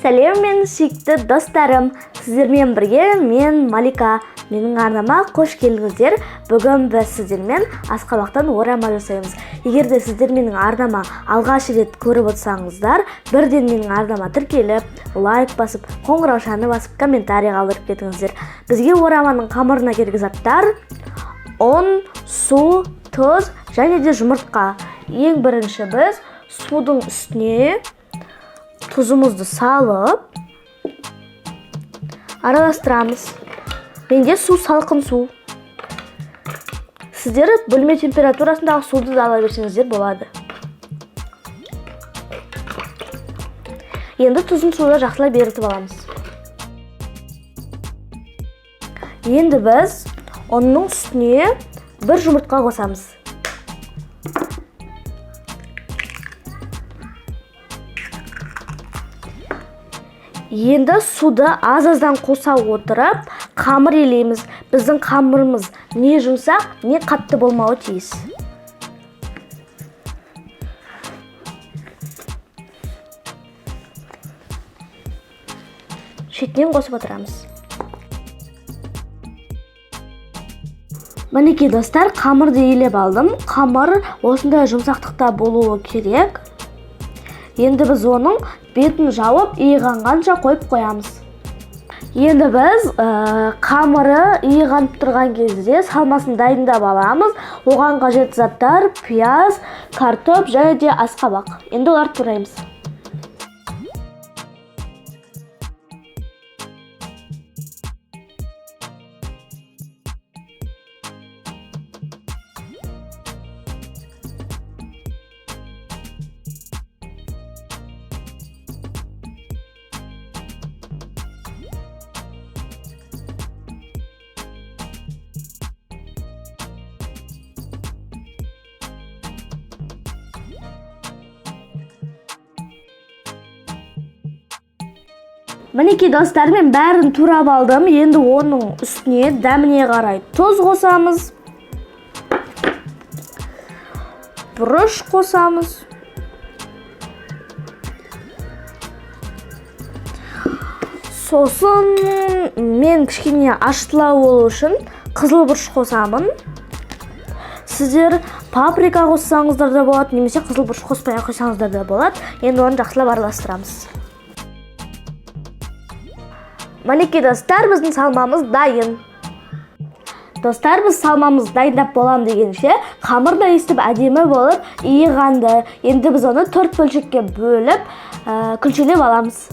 Сәлем мен сүйікті достарым, сіздермен бірге мен Малика. Менің арнама қош келдіңіздер. Бүгін біз сіздермен асқабақтан орама жасаймыз. Егер де сіздер менің арнама алғаш рет көріп отырсаңыздар, бірден менің арнама тіркеліп, лайк басып, қоңыраушаны басып, комментарий қалдырып кетіңіздер. Бізге ораманың қамырына керек заттар: ұн, су, тұз және де жұмыртқа. Ең бірінші біз судың үстіне тұзымызды салып араластырамыз. Менде су салқын су. Сіздер бөлме температурасындағы суды да ала берсеңіздер болады. Енді тұзын суда жақсылап ерітіп аламыз. Енді біз оның үстіне бір жұмыртқа қосамыз. Енді суды аз-аздан қоса отырып, қамыр елейміз. Біздің қамырымыз не жұмсақ, не қатты болмауы тиіс. Шетінен қосып отырамыз. Мінекей достар, қамырды елеп алдым. Қамыр осындай жұмсақтықта болуы керек. Енді біз оның бетін жауып, иығанғанша қойып қоямыз. Енді біз қамыры иығанып тұрған кезде салмасын дайындап аламыз. Оған қажет заттар: пияз, картоп және де асқабақ. Енді оларды тураймыз. Мінекей достар, мен бәрін турап алдым. Енді оның үстіне дәміне қарай тұз қосамыз. Бұрыш қосамыз. Сосын мен кішкене аштылау болу үшін қызыл бұрыш қосамын. Сіздер паприка қоссаңыздар да болады, немесе қызыл бұрыш қоспай қойсаңыздар да болады. Енді оны жақсылап араластырамыз. Мінекей достар, біздің салмамыз дайын. Достар, біз салмамыз дайындап болам дегенше, қамыр да естіп әдемі болып иығанды. Енді біз оны 4 бөлшекке бөліп, күлшелеп аламыз.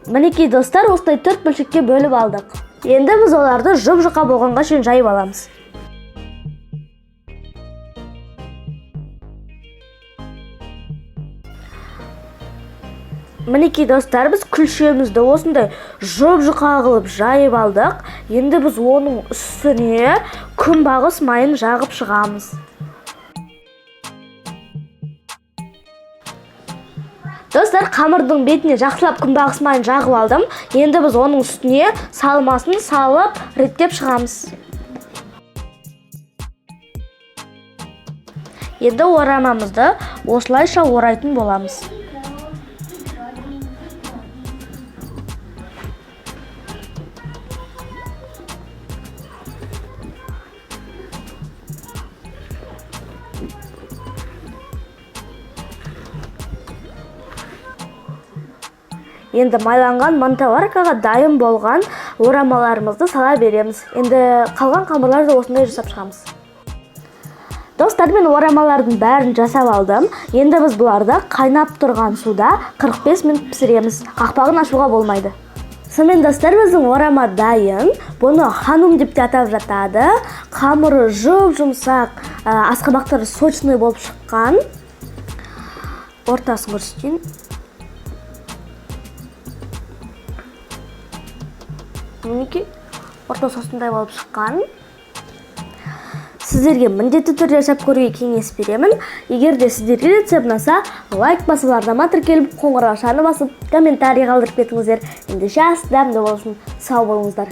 Мінекей достар, осылай 4 бөлшекке бөліп алдық. Енді біз оларды жұп-жұқа болғанға шейін жайып аламыз. Мінекей достар, біз күлшемізді осындай жұп-жұқа қылып жайып алдық. Енді біз оның үстіне күнбағыс майын жағып шығамыз. Достар, қамырдың бетіне жақсылап күнбағыс майын жағып алдым. Енді біз оның үстіне салмасын салып, реттеп шығамыз. Енді орамамызды осылайша орайтын боламыз. Енді майланған мантаваркаға дайын болған орамаларымызды сала береміз. Енді қалған қамырларды осындай жасап шығамыз. Достар, мен орамалардың бәрін жасап алдым. Енді біз бұларды қайнап тұрған суда 45 минут пісіреміз. Қақпағын ашуға болмайды. Сонымен достар, біздің орама дайын. Бұны ханум деп те атап жатады. Қамыры жұп-жұмсақ, асқабақтары сочный болып шыққан. Ортасын көрсетейін. Мінекей, ортасы осындай болып шыққан. Сіздерге міндетті түрде жасап көруге кеңес беремін. Егер де сіздерге рецепт ұнаса, лайк басып, арнама тіркеліп, қоңыраушаны басып, комментарий қалдырып кетіңіздер. Ендеше ас дәмді болсын. Сау болыңыздар.